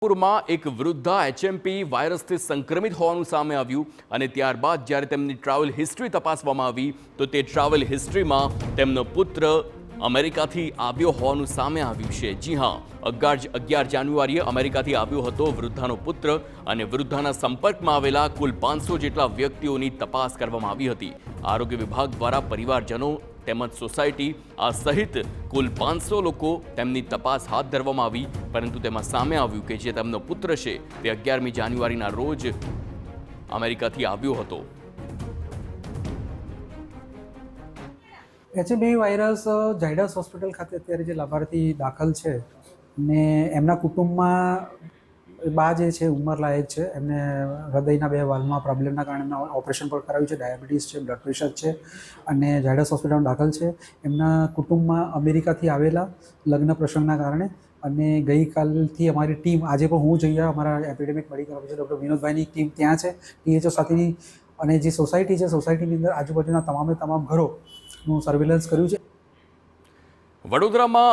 પૂરમાં એક વૃદ્ધા એચએમપી વાયરસથી સંક્રમિત હોવાનું સામે આવ્યું અને ત્યારબાદ જ્યારે તેમની ટ્રાવેલ હિસ્ટ્રી તપાસવામાં આવી તો તે ટ્રાવેલ હિસ્ટ્રીમાં તેમનો પુત્ર અમેરિકાથી આવ્યો હોવાનું સામે આવ્યું છે। જી હા, 11 જાન્યુઆરીએ અમેરિકાથી આવ્યો હતો વૃદ્ધાનો પુત્ર અને વૃદ્ધાના સંપર્કમાં આવેલા કુલ 500 જેટલા વ્યક્તિઓની તપાસ કરવામાં આવી હતી। આરોગ્ય વિભાગ દ્વારા પરિવારજનો તેમજ સોસાયટી આ સહિત કુલ 500 લોકો તેમની તપાસ હાથ ધરવામાં આવી, પરંતુ તેમાં સામે આવ્યું કે જે તેમનો પુત્ર છે તે 11મી જાન્યુઆરીના રોજ અમેરિકાથી આવ્યો હતો। એચએમવી વાયરસ ઝાયડસ હોસ્પિટલ ખાતે અત્યારે જે લાભાર્થી દાખલ છે ને એમના કુટુંબમાં બા જે છે ઉંમરલાયક છે, એમને હૃદયના 2 વાલ્વમાં પ્રોબ્લેમના કારણે એમના ઓપરેશન પણ કરાવ્યું છે, ડાયાબિટીસ છે, બ્લડ પ્રેશર છે અને ઝાયડસ હોસ્પિટલમાં દાખલ છે। એમના કુટુંબમાં અમેરિકાથી આવેલા લગ્ન પ્રસંગના કારણે અને ગઈકાલથી અમારી ટીમ, આજે પણ હું જઈએ, અમારા એપિડેમિક મેડિકલ ઓફિસર ડૉક્ટર વિનોદભાઈની ટીમ ત્યાં છે, ટીએચઓ સાથેની, અને જે સોસાયટી છે સોસાયટીની અંદર આજુબાજુના તમામ ઘરોનું સર્વેલન્સ કર્યું છે। વડોદરામાં